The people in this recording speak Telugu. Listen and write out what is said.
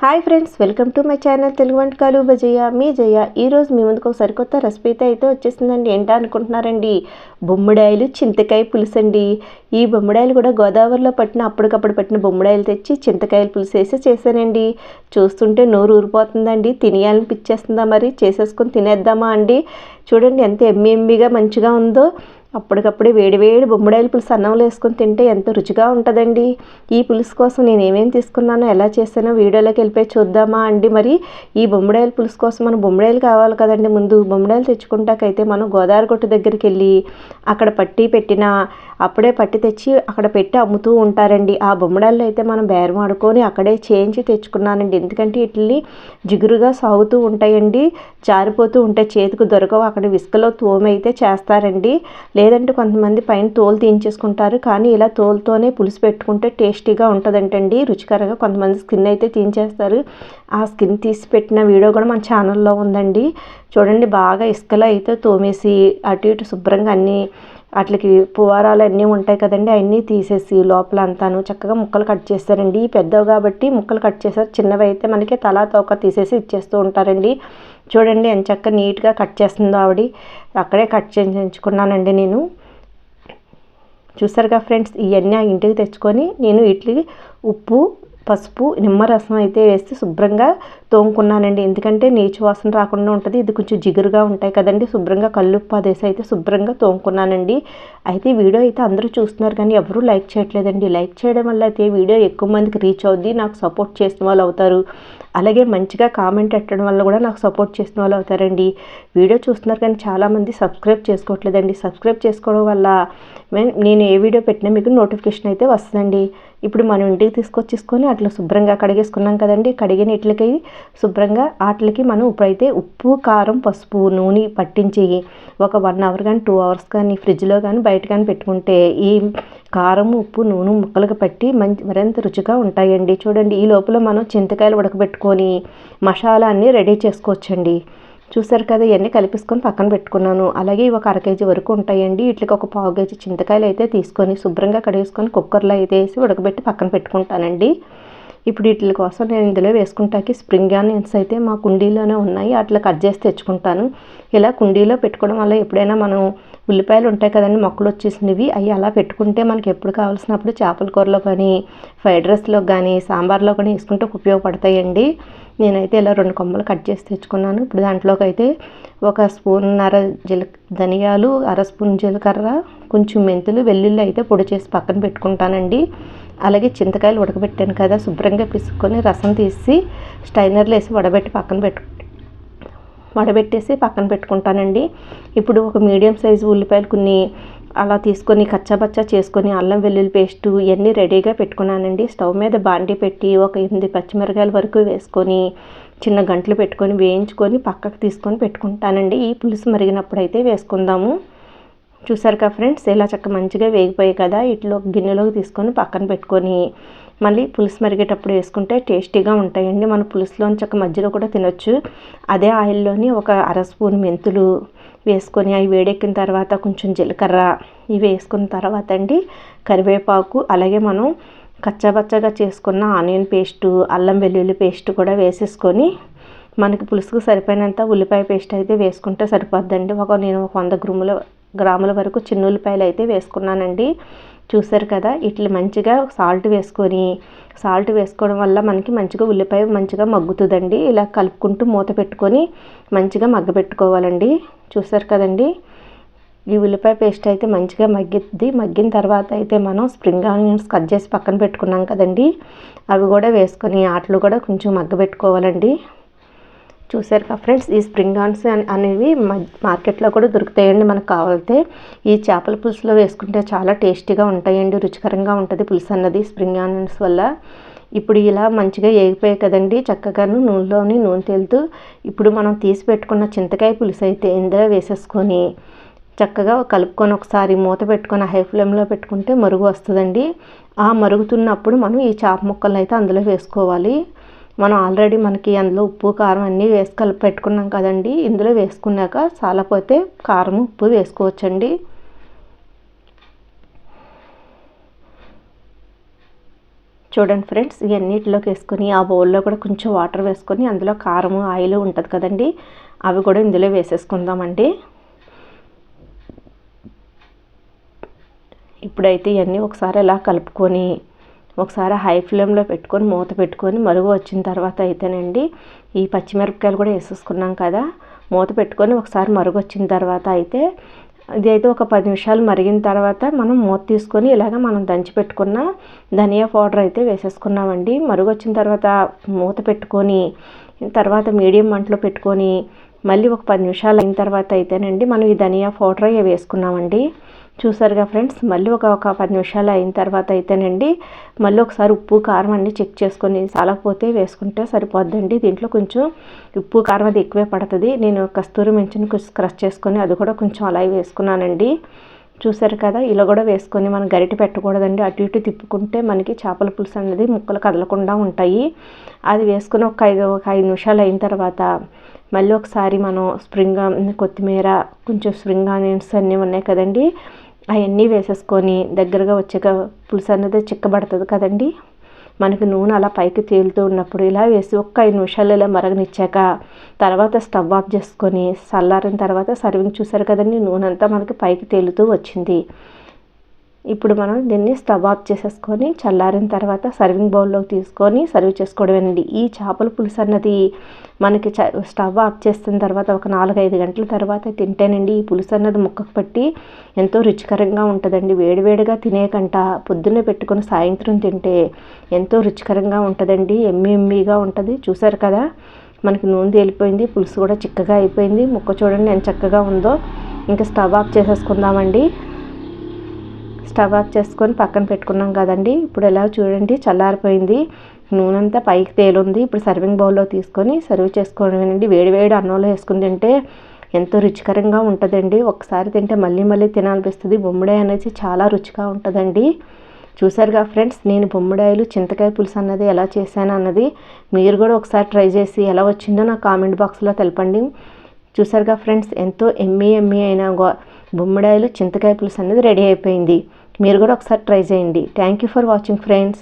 Hi friends, welcome to my channel Telugu వంటకాలు బజయ్య. మీ జయ. ఈరోజు మీ ముందుకు ఒక సరికొత్త రెసిపీ అయితే వచ్చేసిందండి. ఏంటా అనుకుంటున్నారండి? బొమ్మిడాయలు చింతకాయ పులుసు అండి. ఈ బొమ్మిడాయలు కూడా గోదావరిలో అప్పటికప్పుడు పట్టిన బొమ్మిడాయలు తెచ్చి చింతకాయల పులుసు వేసి చేశానండి. చూస్తుంటే నోరు ఊరిపోతుందండి. తినేయాలనిపించేస్తుందా? మరి చేసేసుకొని తినేద్దామా అండి? చూడండి ఎంత ఎమ్మిగా మంచిగా ఉందో. అప్పటికప్పుడే వేడివేడి బొమ్మిడాయల పులుసు అన్నంలో వేసుకొని తింటే ఎంత రుచిగా ఉంటుందండి. ఈ పులుసు కోసం నేను ఏమేమి తీసుకున్నానో, ఎలా చేశానో వీడియోలోకి వెళ్ళిపోయి చూద్దామా అండి. మరి ఈ బొమ్మిడాయల పులుసు కోసం మనం బొమ్మిడాయలు కావాలి కదండి. ముందు బొమ్మిడాయలు తెచ్చుకుంటాకైతే మనం గోదావరి గొట్టు దగ్గరికి వెళ్ళి అక్కడ అప్పుడే పట్టి తెచ్చి అక్కడ పెట్టి అమ్ముతూ ఉంటారండి. ఆ బొమ్మిడాయలు అయితే మనం బేరం ఆడుకొని అక్కడే చేయించి తెచ్చుకున్నానండి. ఎందుకంటే వీటిని జిగురుగా సాగుతూ ఉంటాయండి, జారిపోతూ ఉంటాయి, చేతికి దొరకవు. అక్కడ విసుకలో తోమైతే చేస్తారండి. లేదంటే కొంతమంది పైన తోలు తీయించేసుకుంటారు. కానీ ఇలా తోలుతోనే పులుసు పెట్టుకుంటే టేస్టీగా ఉంటుందంటండి, రుచికరంగా. కొంతమంది స్కిన్ అయితే తీయించేస్తారు. ఆ స్కిన్ తీసి పెట్టిన వీడియో కూడా మన ఛానల్లో ఉందండి. చూడండి, బాగా ఇసుకలో అయితే తోమేసి అటు ఇటు శుభ్రంగా అన్నీ వాటికి పువారాలు అన్నీ ఉంటాయి కదండి, అవన్నీ తీసేసి లోపల అంతాను చక్కగా ముక్కలు కట్ చేస్తారండి. పెద్దవి కాబట్టి ముక్కలు కట్ చేస్తారు, చిన్నవి అయితే మనకి తలా తోక తీసేసి ఇచ్చేస్తూ ఉంటారండి. చూడండి ఎంత చక్కగా నీట్గా కట్ చేస్తుందో ఆవిడ. అక్కడే కట్ చేయించుకున్నానండి నేను. చూసారుగా ఫ్రెండ్స్, ఇవన్నీ ఇంటికి తెచ్చుకొని నేను వీటికి ఉప్పు, పసుపు, నిమ్మరసం అయితే వేసి శుభ్రంగా తోముకున్నానండి. ఎందుకంటే నీచు వాసన రాకుండా ఉంటుంది. ఇది కొంచెం జిగురుగా ఉంటాయి కదండి. శుభ్రంగా కల్లుప్పు అదేసి అయితే శుభ్రంగా తోముకున్నానండి. అయితే వీడియో అయితే అందరూ చూస్తున్నారు కానీ ఎవరూ లైక్ చేయట్లేదండి. లైక్ చేయడం వల్ల అయితే వీడియో ఎక్కువ మందికి రీచ్ అవుద్ది, నాకు సపోర్ట్ చేసిన వాళ్ళు అవుతారు. అలాగే మంచిగా కామెంట్ పెట్టడం వల్ల కూడా నాకు సపోర్ట్ చేసిన వాళ్ళు అవుతారండి. వీడియో చూస్తున్నారు కానీ చాలామంది సబ్స్క్రైబ్ చేసుకోవట్లేదండి. సబ్స్క్రైబ్ చేసుకోవడం వల్ల నేను ఏ వీడియో పెట్టినా మీకు నోటిఫికేషన్ అయితే వస్తుందండి. ఇప్పుడు మనం ఇంటికి తీసుకొచ్చేసుకొని అట్లా శుభ్రంగా కడిగేసుకున్నాం కదండి. కడిగిన ఇట్లకి శుభ్రంగా వాటికి మనం ఇప్పుడైతే ఉప్పు, కారం, పసుపు, నూనె పట్టించి ఒక 1 అవర్ కానీ 2 అవర్స్ కానీ ఫ్రిడ్జ్లో కానీ బయట కానీ పెట్టుకుంటే ఈ కారం, ఉప్పు, నూనె ముక్కలకు పట్టి మరింత రుచిగా ఉంటాయండి. చూడండి, ఈ లోపల మనం చింతకాయలు ఉడకబెట్టుకొని మసాలా అన్నీ రెడీ చేసుకోవచ్చండి. చూసారు కదా, ఇవన్నీ కలిపేసుకొని పక్కన పెట్టుకున్నాను. అలాగే ఒక 1/2 కేజీ వరకు ఉంటాయండి. వీటికి ఒక 1/4 కేజీ చింతకాయలు అయితే తీసుకొని శుభ్రంగా కడిగేసుకొని కుక్కర్లో అయితే వేసి ఉడకబెట్టి పక్కన పెట్టుకుంటానండి. ఇప్పుడు వీటి కోసం నేను ఇందులో వేసుకుంటాకి స్ప్రింగ్ ఆనియన్స్ అయితే మా కుండీలోనే ఉన్నాయి. అట్లా కట్ చేసి తెచ్చుకుంటాను. ఇలా కుండీలో పెట్టుకోవడం వల్ల ఎప్పుడైనా మనం ఉల్లిపాయలు ఉంటాయి కదండి, మొక్కలు వచ్చేసినవి, అవి అలా పెట్టుకుంటే మనకి ఎప్పుడు కావాల్సినప్పుడు చేపల కూరలో కానీ ఫ్రైడ్ రైస్లో కానీ సాంబార్లో కానీ వేసుకుంటే ఉపయోగపడతాయండి. నేనైతే ఇలా 2 కొమ్మలు కట్ చేసి తెచ్చుకున్నాను. ఇప్పుడు దాంట్లోకి అయితే 1 స్పూన్నర ధనియాలు, 1/2 స్పూన్ జీలకర్ర, కొంచెం మెంతులు, వెల్లుల్లి అయితే పొడి చేసి పక్కన పెట్టుకుంటానండి. అలాగే చింతకాయలు ఉడకబెట్టాను కదా, శుభ్రంగా పిసుక్కొని రసం తీసి స్టైనర్లో వేసి వడబెట్టేసి పక్కన పెట్టుకుంటానండి. ఇప్పుడు ఒక మీడియం సైజు ఉల్లిపాయలు కొన్ని అలా తీసుకొని కచ్చాపచ్చా చేసుకొని అల్లం వెల్లుల్లి పేస్టు ఇవన్నీ రెడీగా పెట్టుకున్నానండి. స్టవ్ మీద బాండీ పెట్టి ఒక 8 పచ్చిమిరకాయల వరకు వేసుకొని చిన్న గంటలు పెట్టుకొని వేయించుకొని పక్కకు తీసుకొని పెట్టుకుంటానండి. ఈ పులుసు మరిగినప్పుడు అయితే వేసుకుందాము. చూసారు కదా ఫ్రెండ్స్, ఇలా మంచిగా వేగిపోయాయి కదా, ఇట్లో గిన్నెలోకి తీసుకొని పక్కన పెట్టుకొని మళ్ళీ పులుసు మరిగేటప్పుడు వేసుకుంటే టేస్టీగా ఉంటాయండి. మన పులుసులోని మధ్యలో కూడా తినొచ్చు. అదే ఆయిల్లోని ఒక 1/2 స్పూన్ మెంతులు వేసుకొని అవి వేడెక్కిన తర్వాత కొంచెం జీలకర్ర ఇవి వేసుకున్న తర్వాత అండి కరివేపాకు, అలాగే మనం కచ్చాపచ్చాగా చేసుకున్న ఆనియన్ పేస్టు, అల్లం వెల్లుల్లి పేస్ట్ కూడా వేసేసుకొని మనకి పులుసుకు సరిపోయినంత ఉల్లిపాయ పేస్ట్ అయితే వేసుకుంటే సరిపోద్దండి. నేను 100 గ్రాముల వరకు చిన్న ఉల్లిపాయలు అయితే వేసుకున్నానండి. చూసారు కదా, ఇట్లా మంచిగా సాల్ట్ వేసుకోవడం వల్ల మనకి మంచిగా ఉల్లిపాయ మంచిగా మగ్గుతుందండి. ఇలా కలుపుకుంటూ మూత పెట్టుకొని మంచిగా మగ్గబెట్టుకోవాలండి. చూసారు కదండి, ఈ ఉల్లిపాయ పేస్ట్ అయితే మంచిగా మగ్గిన తర్వాత అయితే మనం స్ప్రింగ్ ఆనియన్స్ కట్ చేసి పక్కన పెట్టుకున్నాం కదండి, అవి కూడా వేసుకొని వాటిలో కూడా కొంచెం మగ్గబెట్టుకోవాలండి. చూసారు కదా ఫ్రెండ్స్, ఈ స్ప్రింగ్ ఆనియన్స్ అనేవి మార్కెట్లో కూడా దొరుకుతాయండి మనకు కావాలితే. ఈ చేపల పులుసులో వేసుకుంటే చాలా టేస్టీగా ఉంటాయండి, రుచికరంగా ఉంటుంది పులుసు అన్నది స్ప్రింగ్ ఆనియన్స్ వల్ల. ఇప్పుడు ఇలా మంచిగా వేగిపోయాయి కదండి, చక్కగాను నూనె తేలుతూ. ఇప్పుడు మనం తీసి పెట్టుకున్న చింతకాయ పులుసు అయితే ఇందులో వేసేసుకొని చక్కగా కలుపుకొని ఒకసారి మూత పెట్టుకొని హై ఫ్లేమ్లో పెట్టుకుంటే మరుగు వస్తుందండి. ఆ మరుగుతున్నప్పుడు మనం ఈ చేప ముక్కలను అయితే అందులో వేసుకోవాలి. మనం ఆల్రెడీ మనకి అందులో ఉప్పు, కారం అన్నీ వేసి కలిపి పెట్టుకున్నాం కదండి. ఇందులో వేసుకున్నాక చాలపోతే కారం, ఉప్పు వేసుకోవచ్చండి. చూడండి ఫ్రెండ్స్, ఇవన్నిటిలోకి వేసుకొని ఆ బౌల్లో కూడా కొంచెం వాటర్ వేసుకొని అందులో కారము ఆయిల్ ఉంటుంది కదండి, అవి కూడా ఇందులో వేసేసుకుందామండి. ఇప్పుడైతే ఇవన్నీ ఒకసారి ఇలా కలుపుకొని ఒకసారి హై ఫ్లేమ్లో పెట్టుకొని మూత పెట్టుకొని మరుగు వచ్చిన తర్వాత అయితేనండి ఈ పచ్చిమిరపకాయలు కూడా వేసేసుకున్నాం కదా, మూత పెట్టుకొని ఒకసారి మరుగు వచ్చిన తర్వాత అయితే ఇదైతే ఒక 10 నిమిషాలు మరిగిన తర్వాత మనం మూత తీసుకొని ఇలాగ మనం దంచి పెట్టుకున్న ధనియా పౌడర్ అయితే వేసేసుకున్నామండి. మరుగు వచ్చిన తర్వాత మూత పెట్టుకొని తర్వాత మీడియం మంటలో పెట్టుకొని మళ్ళీ ఒక 10 నిమిషాలు అయిన తర్వాత అయితేనండి మనం ఈ ధనియా పౌడర్ వేసుకున్నామండి. చూసారుగా ఫ్రెండ్స్, మళ్ళీ ఒక 10 నిమిషాలు అయిన తర్వాత అయితేనండి మళ్ళీ ఒకసారి ఉప్పు కారం అన్నీ చెక్ చేసుకొని సాలకపోతే వేసుకుంటే సరిపోద్దండి. దీంట్లో కొంచెం ఉప్పు కారం అది ఎక్కువే పడుతుంది. నేను కస్తూరి మెంతిని కొంచెం క్రష్ చేసుకొని అది కూడా కొంచెం అలాగే వేసుకున్నానండి. చూసారు కదా, ఇలా కూడా వేసుకొని మనం గరిటె పెట్టకూడదండి, అటు ఇటు తిప్పుకుంటే మనకి చేపల పులుసు అనేది ముక్కలు కదలకుండా ఉంటాయి. అది వేసుకొని ఒక 5 నిమిషాలు అయిన తర్వాత మళ్ళీ ఒకసారి మనం కొత్తిమీర కొంచెం స్ప్రింగ్ ఆనియన్స్ అన్నీ ఉన్నాయి కదండి, అవన్నీ వేసేసుకొని దగ్గరగా వచ్చాక పులుసు అనేది చిక్కబడుతుంది కదండి, మనకి నూనె అలా పైకి తేలుతూ ఉన్నప్పుడు ఇలా వేసి ఒక 5 నిమిషాలు ఇలా మరగనిచ్చాక తర్వాత స్టవ్ ఆఫ్ చేసుకొని చల్లారిన తర్వాత సర్వింగ్. చూసారు కదండి, నూనె అంతా మనకి పైకి తేలుతూ వచ్చింది. ఇప్పుడు మనం దీన్ని స్టవ్ ఆఫ్ చేసేసుకొని చల్లారిన తర్వాత సర్వింగ్ బౌల్లోకి తీసుకొని సర్వ్ చేసుకోవడమేనండి. ఈ చేపల పులుసు అన్నది మనకి స్టవ్ ఆఫ్ చేసిన తర్వాత ఒక 4-5 గంటల తర్వాత తింటేనండి ఈ పులుసు అన్నది ముక్కకు పట్టి ఎంతో రుచికరంగా ఉంటుందండి. వేడివేడిగా తినేకంట పొద్దున్నే పెట్టుకొని సాయంత్రం తింటే ఎంతో రుచికరంగా ఉంటుందండి, ఎమ్మీగా ఉంటుంది. చూసారు కదా, మనకి నూనె తేలిపోయింది, పులుసు కూడా చిక్కగా అయిపోయింది, ముక్క చూడండి ఎంత చక్కగా ఉందో. ఇంకా స్టవ్ ఆఫ్ చేసేసుకుందామండి. స్టవ్ ఆఫ్ చేసుకొని పక్కన పెట్టుకున్నాం కదండి, ఇప్పుడు ఎలా చూడండి చల్లారిపోయింది, నూనె అంతా పైకి తేలుంది. ఇప్పుడు సర్వింగ్ బౌల్లో తీసుకొని సర్వ్ చేసుకోవడమేనండి. వేడివేడి అన్నంలో వేసుకుని తింటే ఎంతో రుచికరంగా ఉంటుందండి. ఒకసారి తింటే మళ్ళీ మళ్ళీ తినాలనిపిస్తుంది. బొమ్మిడాయి అనేది చాలా రుచిగా ఉంటుందండి. చూసారుగా ఫ్రెండ్స్, నేను బొమ్మిడాయలు చింతకాయ పులుసు అన్నది ఎలా చేశాను అన్నది మీరు కూడా ఒకసారి ట్రై చేసి ఎలా వచ్చిందో నా కామెంట్ బాక్స్లో తెలపండి. చూసారుగా ఫ్రెండ్స్, ఎంతో ఎమ్మీ అయిన బొమ్మిడాయలు చింతకాయ పులుసు అనేది రెడీ అయిపోయింది. మీరు కూడా ఒకసారి ట్రై చేయండి. Thank you for watching friends.